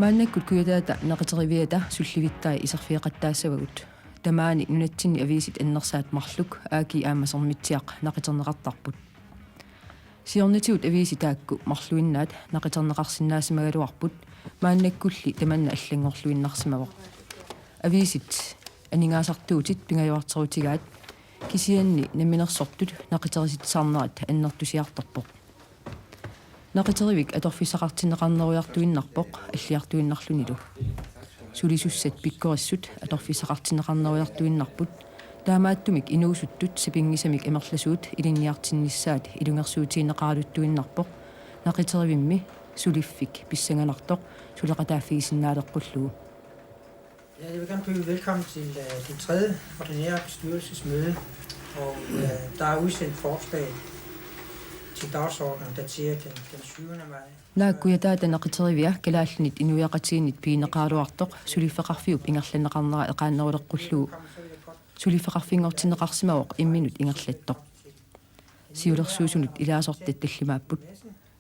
Maannakkut kuyataata naqateriviata sulливittai isarfiiqattaassavagut tamaani nunatsinni aviisit annersaat marluk aaki aammasermitsiaq naqiterneqartarput siornatigut aviisitaakku marluinnaat naqiterneqarsinnaassimagaluarput maannakkulli tamanna allangorluinnarsimavoq aviisit aningaasartuutit pingajuarterutigaat kisianni naminersortut naqiterisitsarnerat annertusiartorpoq naqiterivik atorfissaqartinneqarnerujartuinnarpoq аллиартуиннарлуниlu sulisussat pikkorissut atorfissaqartinneqarnerujartuinnarput taamaattумик inuusuttut sipingisamik emerlasuut ilinniartinnissaat ilungersuutiinneqaraluttuinnarpoq naqiterivimmi suliffik pissangalartoq suleqataafigisinnaaleqqullugu. Jeg vil gerne byde velkommen til det tredje ordinære bestyrelsesmøde, og der er udsendt forslag til dagsordenen dateret den 7. maj. Naakkuyataata naqiterivia kalaallinit inuiaqatiinit piineqaaluartoq suliffeqarfiup ingerlanneqarnera eqaanneruleqqullugu suliffeqarfingortinneqarsimavoq imminut ingerlattoq siulersuusunut ilaasortat tallimaapput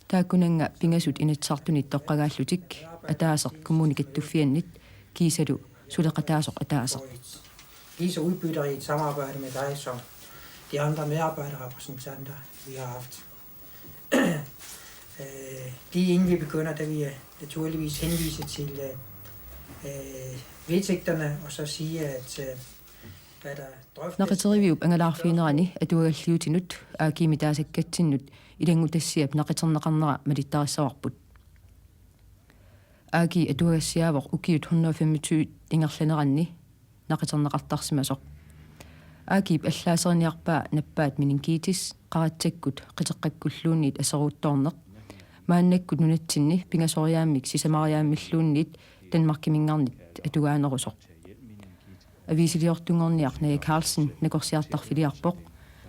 taakkunanga pingasut inatsartunit toqqagaallutik ataaseq kommunikattuffiannit kiisalu suleqataasoq ataaseq. Disse udbytter i et samarbejde med dig som de andre medarbejderrepræsentanter, vi har haft. Lige inden vi begynder, der vil jeg naturligvis henvise til vedtægterne og så sige, at hvad der drøftes... Naqiterviup angalaarfiinerani atuagalliutinut aakiimitaasakkatsinnut ilangutassiap naqiterneqarnera malittarissavarput aaki atuagassiaavoq ukiut 125 ingerlaneranni naqiterneqartarsimasoq aakip allaaserniarpaa nappaat mininkiitis qaratsakkut qiteqqakkulluunniit aseruuttoorneq maannakkut nunatsinni pingasoriaammik sisamariaammilluunniit Danmarkimingarnit atugaanerusoq aviisiliortungorniaq Naja Carlsen nakorsiartarfiliarpoq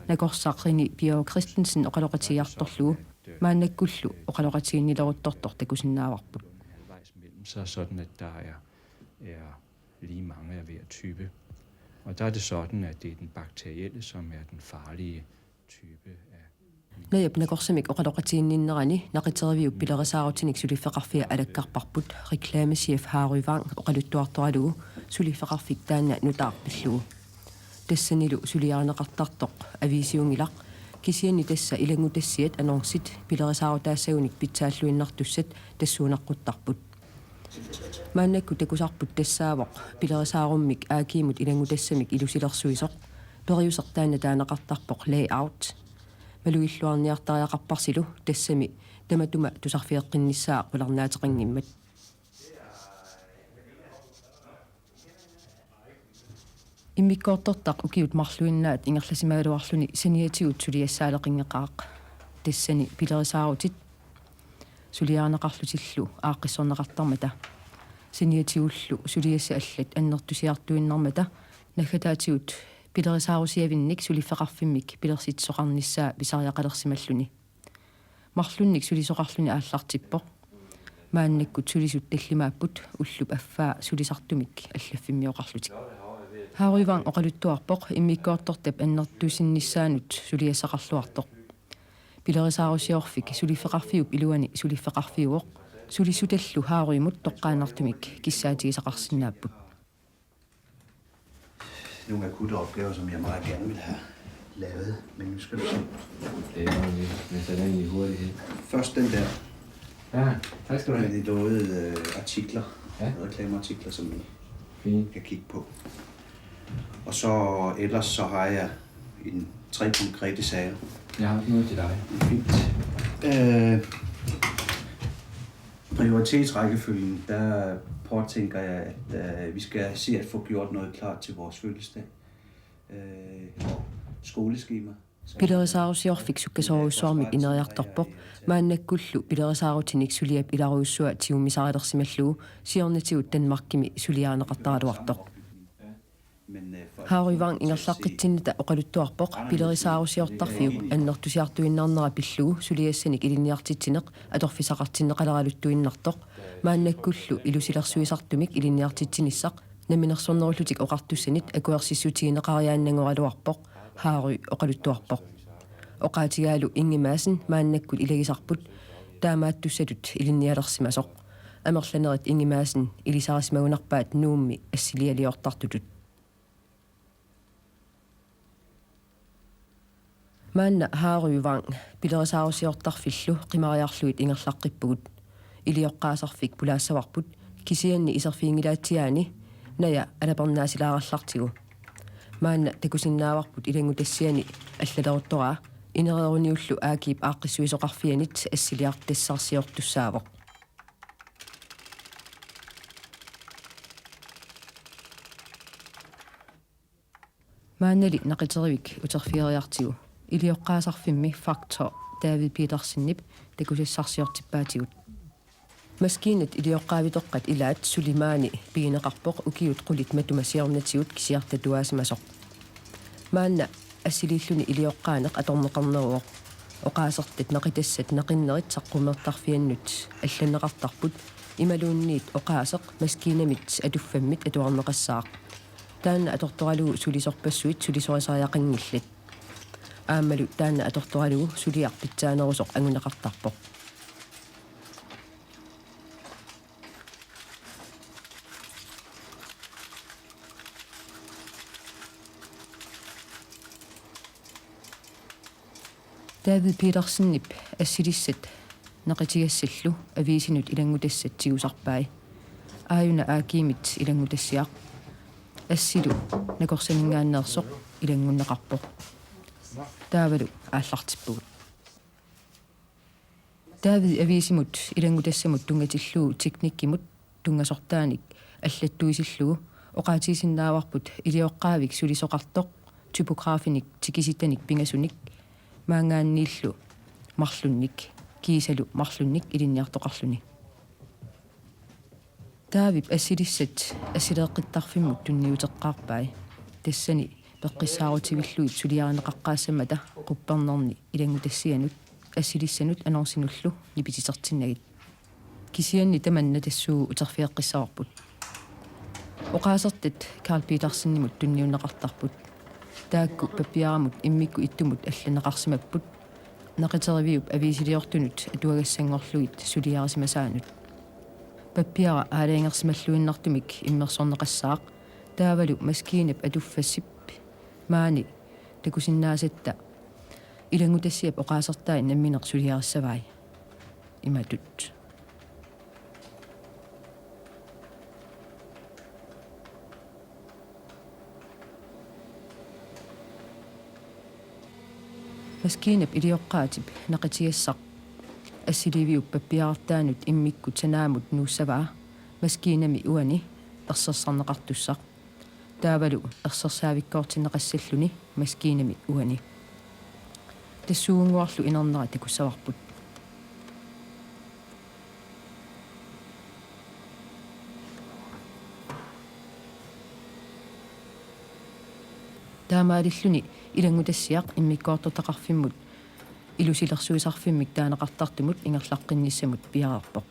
nakorsaaqrini Pia Christensen oqaloqatigiartorlugu maannakkullu oqaloqatiginnileruttortor takusinnaavarput så sådan at der er lige mange af hver type. Og der er det sådan, at det er den bakterielle, som er den farlige type af... Najap nakorsamik oqaloqatiginninnerani naqiterviup pilerisaaruutinik suliffeqarfia alakkarparput reklamechef Harry Wang oqaluttuartoralugu suliffeqarfik taanna nutaarpillugu tassanilu suliaaneqartartoq avisiungilaq kisianni tassa ilangutassiat annonsit pilerisaaruutaassaunik pitsaalluinnartussat tassuuneqquttarput maannakku takusarput tassaavoq pilerisaarummik aakiimut ilangutassамик ilusilersuisoq periusertaanna taaneqartarpoq layout maluilluarniartariaqarparsilu tassami tamatuma tusarfieqqinnissaa qularnaateqingimmat immikkoortortaq ukiut marluinnaat ingerlasimagaluarluni saniatigut suliassaaleqingeqaaq tassani pilerisaarutit suliaaneqarlutillu aaqqissorneqartarmata saniatiullu suliassa allat annertusiartuinnarmata nagataatigut pilerisaarusiavinnik suliffeqarfimmik pilersitsoqarnissaa pisariaqalersimalluni marlunnik sulisoqarluni aallartippoq maannakkut sulisut tallimaapput ullup affaa sulisartumik allaffimmioqarlutik Harivang oqaluttuarpoq immikkoortortap annertusinnissaanut suliassaqarluartoq pilerisaarusiorfik suliffeqarfiup iluani suliffeqarfiuoq sulisutallu haaruimut toqqaanartumik kissaatigisaqarsinnaapput nogle akutte opgaver, som jeg meget gerne vil have lavet, men nu skal du se. Det er jo med sådan i hurtighed. Først den der. Ja, tak skal du have. De lovede artikler, ja. Reklameartikler, som I kan kigge på. Og så ellers så har jeg 3 konkrete sager. Jeg har noget til dig. Fint. Prioritetsrækkefølgen, der påtænker jeg, at vi skal se at få gjort noget klart til vores fødselsdag og skoleskema. pilerisaarusiorfik sukkasoruussuarmik ineriartorpoq maannakkullu pilerisaaruutinik suliap ilaruussua tiummisarilersimallugu siornatigut Danmarkimi suliaaneqartaraluartoq Harry Wang ingerlaqqitsinita oqaluttuarpoq pilerisaarusiortarfiup annertusiartuinnarnera pillugu suliassanik ilinniartitsineq atorfisaqartinneqaleraluttuinnartoq maannakkullu ilusilersuisartumik ilinniartitsinissaq naminersornerullutik oqartussanit akuersissutigineqariaannangoraluarpoq Harry oqaluttuarpoq oqaatigaalu ingimaasin maannakkul ilagisarput taamaattussalut ilinnialersimasoq амерланерит ингимаасин илисарисмагунарпаат нуумми ассилиалиортартутут маанна хааруйваан пилерисаарусиортарфиллу қимариарлуит ингерлаққиппугут илиоққаасарфик пулаассаварпут кисианни исерфиингилаатсиаани ная алапернаасилаараллартигу маанна такусиннааварпут илангу тассиани аллалеруттораа инереруниуллу аакиип ааққиссуисоқарфианит ассилиартассарсиортуссаавоқ мааннали нақитеривик утерфиериартигу илиоққаасарфимми фактор David Petersenнип такусиссарсиортиппаатигут маскинат илиоққаавитоққат илаат сулимаани пигинеқарпоқ укиут қулит матумасиорнатигут кисиартатуаасимасоқ маанна ассилииллуни илиоққаанеқ аторнеқарнеруоқ оқаасертат нақитассат нақиннерит саққумертарфианнут алланеқартарпут ималуунниит оқаасеқ маскинамит атуффаммит атуарнеқассаақ таанна аторторалугу сулисорпассуит сулисорисариақангиллат аамалу таанна аторторалугу сулиарпитсаанерусоқ ангунеқартарпоқ David Petersenniп ассилиссат неқитигассаллу авиисинут илангутассат тигусарпаи ааюна аакиимит илангутассиақ ассилу накорсанингааннерсоқ илангуннеқарпоқ таавалу ааллартиппугут David авиисимут илангутассамут тунгатиллуу техниккимут тунгасортааник аллаттуисиллугу оқаатисиннааварпут илиоққаавик сулисоқартоқ типографиник тикиситаник пингасуник маангааннииллу марлунник кисалу марлунник илинниартоқарлуни таавип ассилиссат ассилеэққиттарфиммут тунниутеққарпай тассани пеққиссаарутивиллуит сулиарнеқаққаассамата қуппернерни илангутассианут ассилиссанут анорсинуллу нипитисертиннагит кисианни таманна тассуу утерфиэққиссаварпут оқаасертат Карл Питерсеннимут тунниуннеқартарпут таакку паппиарамут иммикку иттумут алланеқарсимаппут неқитеривиуп авиисилиортунут атуагассангорлуит сулиарисимасаанут паппиара аалаангерсималлуиннартумик иммерсорнеқассаақ таавалу маскинап атуффассип маани такусиннаасатта илангутассиап оқаасертаи намминеқ сулиариссавай иматут маскинап илиоққаатип нақитигассақ ассиливиуп паппиаартаанут иммикку танаамут нууссаваа маскинами уани ерсерсарнеқартуссақ таавалу ерсерсаавиккоортиннеқассаллуни маскинами уани тассуунгуарлу инернера такуссаварпут таамаалиллуни илангутассиақ иммиккоортотақарфиммут илусилерсуисарфиммик таанеқартартумут ингерлаққинниссамут пиарерпоқ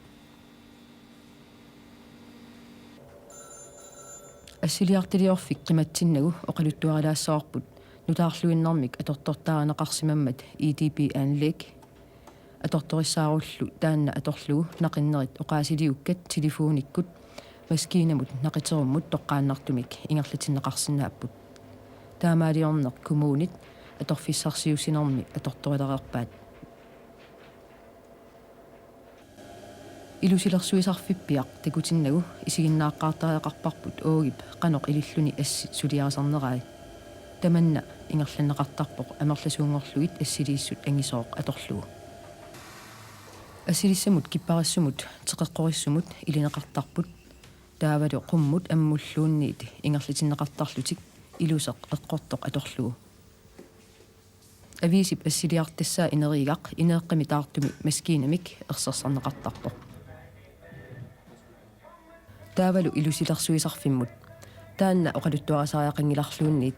ассилиартилиорфик қиматсиннагу оқалуттуаралаассаварпут нутаарлуиннэрмик атортортааанеқарсимаммат EDP анлек аторториссааруллу таанна аторлугу нақиннерит оқаасилиуккат телефониккут маскинамут нақитеруммут тоққааннартумик ингерлатиннеқарсинааппут таамаалиорнеқ коммунит аторфиссарсиусинерми аторторилереерпаат илусилерсуисарфиппиақ такутиннагу исигиннааққартариақарпарпут оогип қаноқ илиллуни асси сулиарисарнерай таманна ингерланеқартарпоқ амерласуунгорлугит ассилииссут ангисооқ аторлугу ассилиссамут киппариссумут теқеққориссумут илинеқартарпут таавалу қуммут аммуллуунниит ингерлатиннеқартарлутик илусеқ эққортоқ аторлугу ависип ассилиартассаа инеригақ инеэққими таартуми маскинамик ерсерсарнеқартарпоқ таавалу илусилерсуисарфиммут таанна оқалуттуарасариақангиларлуунниит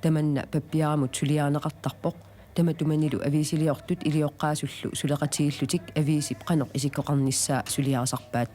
таманна паппиарамут сулиаанеқартарпоқ таматуманилу ависилиортут илиоққаасуллу сулеқатигиллутик ависип қаноқ исиккоқарниссаа сулиарасарпаат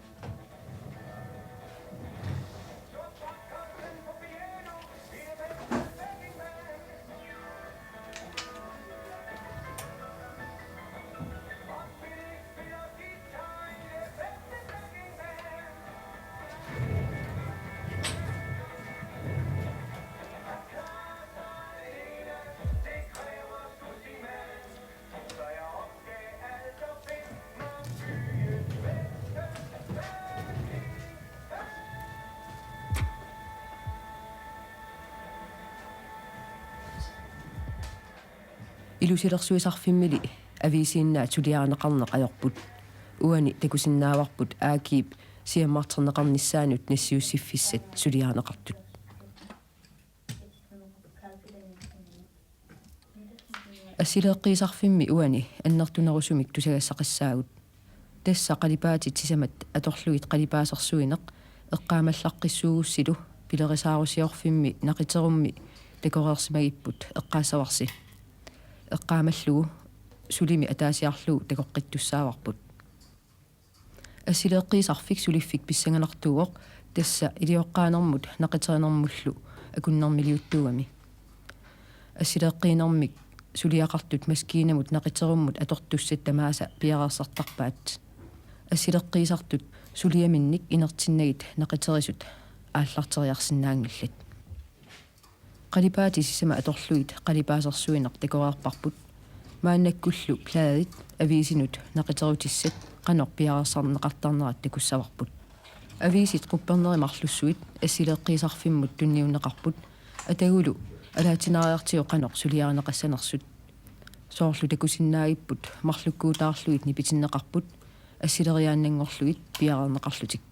Ilusilersuisarfimmili avisiinnaat suliaanaqarneq ajorput uani takusinnaavarput aakiip siammarterneqarnissaanut nassiussiffissat suliaanaqartut. Assileeqqiisarfimmi uani annertunerusumik tusagassaqassaagut. Tassa qalipaatit sisamat atorluit qalipaasersuineq eqqaamallaqqissuugussilu pilerisaarusiorfimmi naqiterummi takoreersimagipput eqqaasavarsi. Eqqaamallugu sulimi ataasiarlugu takoqqittussaavarput. Assileeqqiisarfik suliffik pissanganartuugoq tassa ilioqqaanermut naqiternermullu akunnermiliuttuugami. Assileeqqiinermik suliaqartut maskiinamut naqiterummut atortussat tamaasa piareersartarpaat. Assileqqiisartut suliaminnik inertinnagit naqiterisut aallarteriarsinnaangillat. Qalipaati sisama atorluit qalipaasersuineq takoreerparput maannakkullu plaadit aviisinut naqiterutissat qanor piareersarneqartarnerat takussavarput. Aviisit quppernerimarlussuit assileeqqiisarfimmut tunniunneqarput atagulu алаатинариартио qanor suliaaneqassanersut soorlu takusinnaagipput marlukkuutaarluit nipitinnеқарпут ассилериааннангорлуит пиарернеқарлутик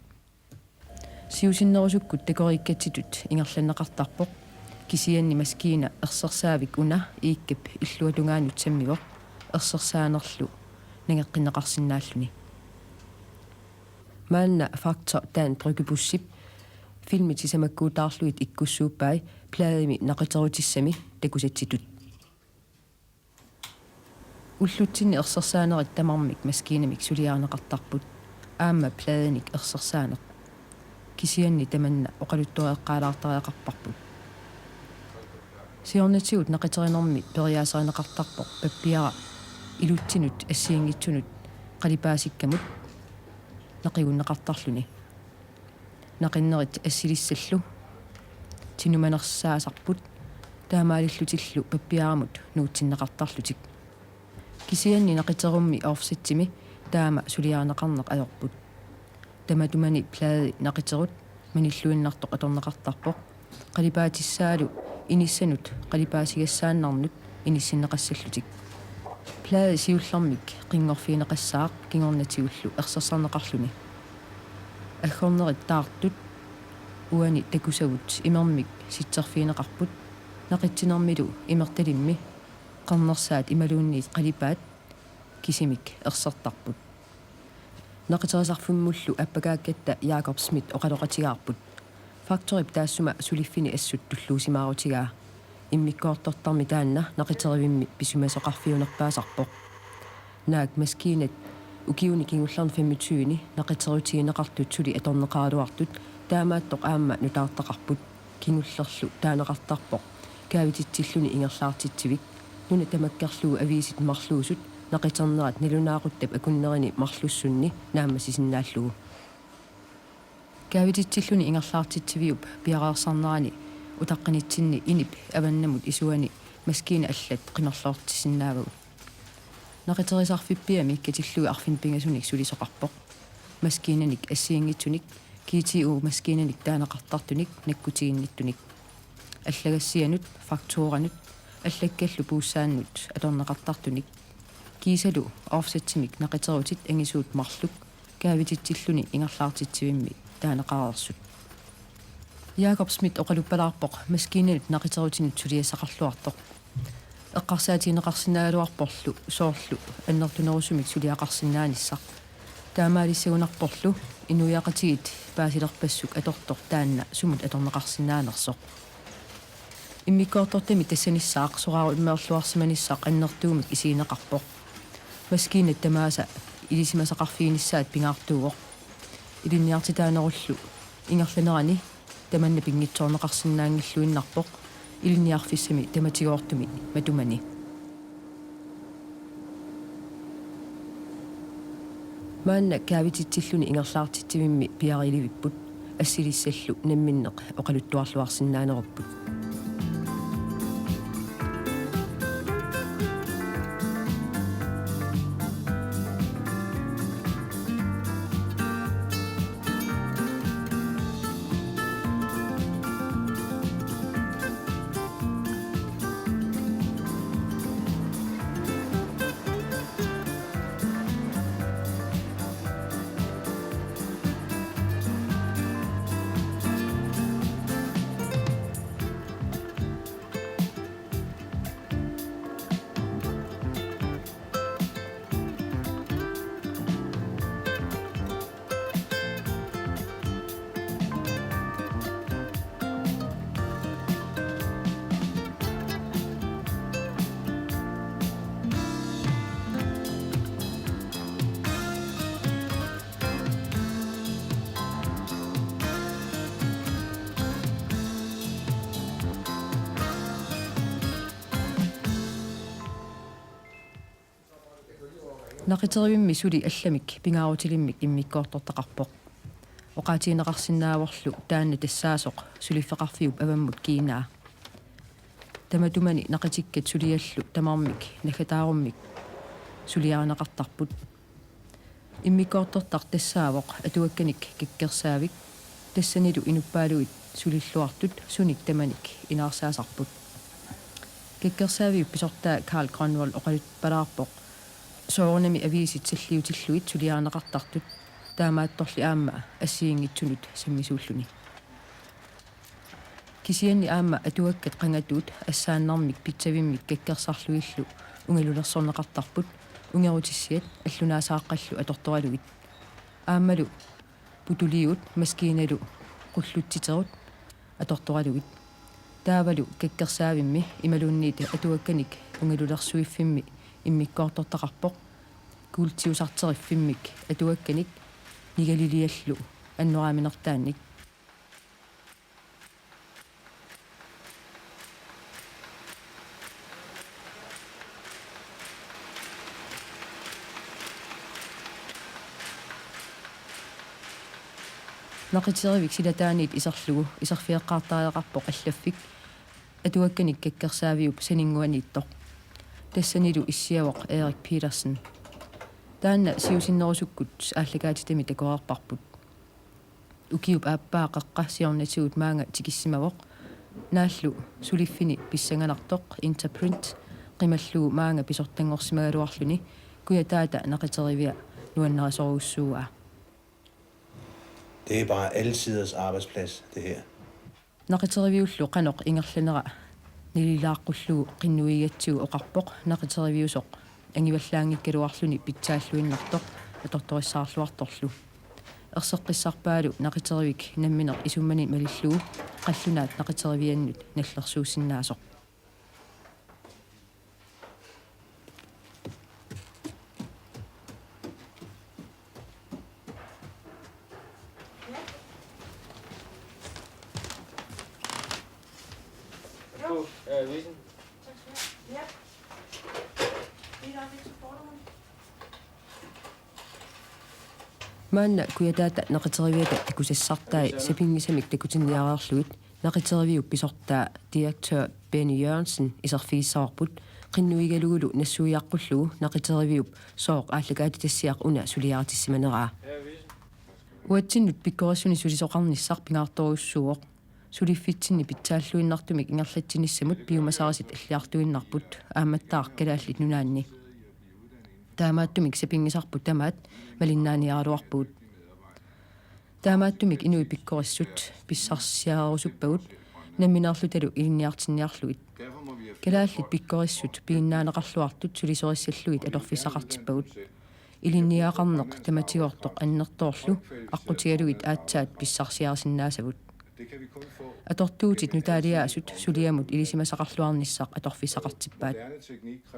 сиусиннерусуккут такориккатситут ингерланнеқартарпоқ кисианни маскиина ерсерсаавик уна ииккап иллуатунгаанут саммивоқ ерсерсаанерлу нагеққиннеқарсинааллуни маанна фактор таан брюкебуссип filmit sisamakkuutaarluit ikkussuuppai plaadimi naqiterutissami takusatsitut уллутсинни ерсерсаанерит тамармик маскиинамик сулиаарнеқартарпут аама плааник ерсерсаанеқ кисианни таманна оқалуттуреққаалаартариақарпарпут сиорнатигут нақитеринерми периаасеринеқартарпоқ паппиара илутсинут ассиингитсунут қалипаасиккамут нақигуннеқартарлуни нақиннерит ассилиссаллу тинуманерсаасарпут таамаалиллутиллу паппиарамут нуутсиннеқартарлутик кисианни нақитерумми офсеттими таама сулиаарнеқарнеқ ajorput таматумани плаади нақитерут маниллуиннартоқ аторнеқартарпоқ қалипаатиссаалу иниссанут қалипаасигассааннарнут иниссиннеқассаллутик плаади сиуллэрмик қингорфиинеқассаақ кингорнатигуллу ерсерсарнеқарлуни аггорнерит таартут уани такусагут имермик ситсерфиинеқарпут нақитсинермилу имерталимми qarnersaat imaluunniit qalipaat kisimik erssertarput naqiterisarfummullu appagaakkatta Jakob Smith oqaloqatigaarput faktorip taassuma suliffini assut tulluusimaarutigaa immikkoortortarmi taanna naqiterivimmi pisumasoqarfiunerpaasarpoq naak maskiinat ukiuni kingullarn 25ni naqiterutiineqartut suli atorneqaaluartut taamaattoq aamma nutaartaqarput kingullerlu taaneqartarpoq kaavititsilluni ingerlaartitsivik nuna tamakkarlugu aviisit marluusut naqiternerat nalunaaquttab akunnerini marlussunni naammasisinnaallugu kaavititsilluni ingerlaartitsiviup piaraarsaarnerani utaqqinitsinni inip avannamut isuani maskiina allat qimerloortisinnaavagut naqiterisarfippiami ikkatillugu arfin pingasunik sulisoqarpoq maskiinanik assiingitsunik kiitiu maskiinanik taaneqartartunik nakkutiginnittunik allagassianut faktuuranut аллаккаллу пууссааннут аторнеқартартуник кисалу офсетсимик нақитерутит ангисуут марлук каавититсиллуни ингерлаартитсивимми таанеқарерсут Jakob Smith оқалуппалаарпоқ маскииналут нақитерутинут сулиассақарлуартоқ эққарсаатинеқарсинаагалуарпорлу соорлу аннертунерусумик сулиақарсинааниссақ таамаалиссагунарпорлу инуяқатигит паасилерпассук атортор таанна сумут аторнеқарсинаанерсоқ иммиккоортортами тассаниссаақ сораару иммерлуарсиманиссаақ аннертуумик исиинеқарпоқ маскиинат тамааса илисимасақарфиинissaат пингаартуугоқ илинниартитаанеруллу ингерланерани таманна пингитсоорнеқарсинаангиллуиннарпоқ илинниарфиссами таматигоортуми матумани маанна каавититсиллуни ингерлаартитсивимми пиариливиппут ассилиссаллу намминнеқ оқалуттуарлуарсинаанеруппут Naqiteriummi suli allamik pingaarutilimik immikkoortortaqarpoq. Oqaatiinaqarsinnaavorlu taanna tassaasoq suliffeqarfiup avammut kiinaa. Tamatumani naqitikkat suliallu tamarmik naggataarummik suliaranaqartarput. Immikkoortortar tassaavoq atuakkanik kikkersaavik tassanilu inuppaaluit sulilluartut sunik tamanik inaarsaasarput. Kikkersaaviup pisortaa Karl Granwald oqalut palaarpoq soornami aviisit salliutilluit suliaranaqartartut taamaattorli aamma assiingitsunut sammisuulluni. Kisianni aamma atuakkat qangatuut assaannarmik pitsavimmik kikkersarluillu ungalulersorneqartarput ungerutissiat allunaasaaqallu atortoraluit. Aammalu putuliut maskiinalu qullutsiterut atortoraluit. Taavalu kikkersaavimmi imalunniita atuakkanik ungalulersuiffimmi immikkoortortaqarpoq kuultiusarteriffimik atuakkanik nigaliliallu annoraaminertaannik. Naqiteriuvik silataaniit isarlugu isarfiaqqaartaareqarpoq allaffik atuakkanik kikkersaaviup saninguaniittoq. Tassanilu issiavoq Erik Petersen. Taanna siusinnerusukkut aallakaatitami takoarparput. Ukiup aappaa siornatuut maanga tikissimavoq. Naallu suliffini pissanganartoq Interprint qimallu maanga pisortangorsimagaluarluni kuya taata naqiteriuvia nuannerasoruussuuaa. Det er bare alle siders arbejdsplads, det her. Naqiteriviullu qanoq ingerlanera nililaaqqulluu qinnuigatsiu oqarpoq naqiteriviusoq angivallaangikkaluarluni pitsaalluinnartoq atortorissaarluartorlu. Erseqqissarpaalu naqiteriuvik namminer isummani malilluu qallunaat naqiteriviannut nallersuussinnaasoq. Maanna kuyataata naqiteriviata takusassartai sapingisamik takutinniaraarluit naqiteriviup pisortaa direktør Benny Jørgensen isarfiissarput qinnuigalugulu nassuujaqqullugu naqiteriviup sooq aallakaati tassiaq una suliaratissimaneraa. Uatsinnut pikkorassuni sulisoqarnissar pingaartoruussuuq suliffitsinni pitsaalluinnartumik ingerlatsinnissamut piumasarasit alliartuinnarput aammattaaq kalaallit nunaanni. Taamaattumik sapingisarput tamaat malinnaaniaraluarpuut. Taamaattumik inui pikkorissut pissarsiarusuppagut namminerlutalu ilinniartinniarluit. Kalaallit pikkorissut piinnaaneqarluartut sulisorissalluit atorfissaqartippagut. Ilinniaqarneq tamatiortoq annertoorlu aqqutigaluit aatsaat pissarsiarisinnaasagut. Atortuutit nutaaliaasut suliamut ilisimasaqarluarnissaq atorfissaqartippaat.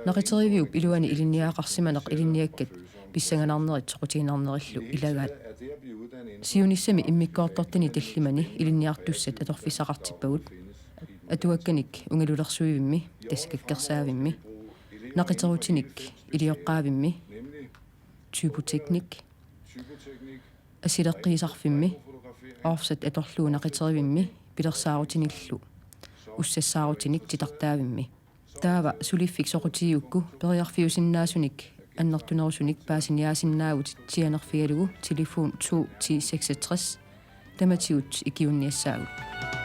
Naqiteriviup iluani ilinniaqarsimaneq ilinniakkat pissanganarnerit soqutiinarnerillu ilagaat. Siunissami immikkoortortani tallimani ilinniartussat atorfissaqartippagut. Atuakkanik ungalulersuivimmi tassakakkersaavimmi. Naqiterutinik ilioqqaavimmi. Typoteknik. Asileqqiisarfimmi. Offset atorluu naqiteriuvimmi pilersaarutinillu ussassaarutinnik titartaavimmi. Taava suliffik soqutiiukku periarfiusinnaasunik annertunerusunik paasiniaasinnaavut tianerfialugu telefon 2 10 66 tamatiut ikiunniassaagut.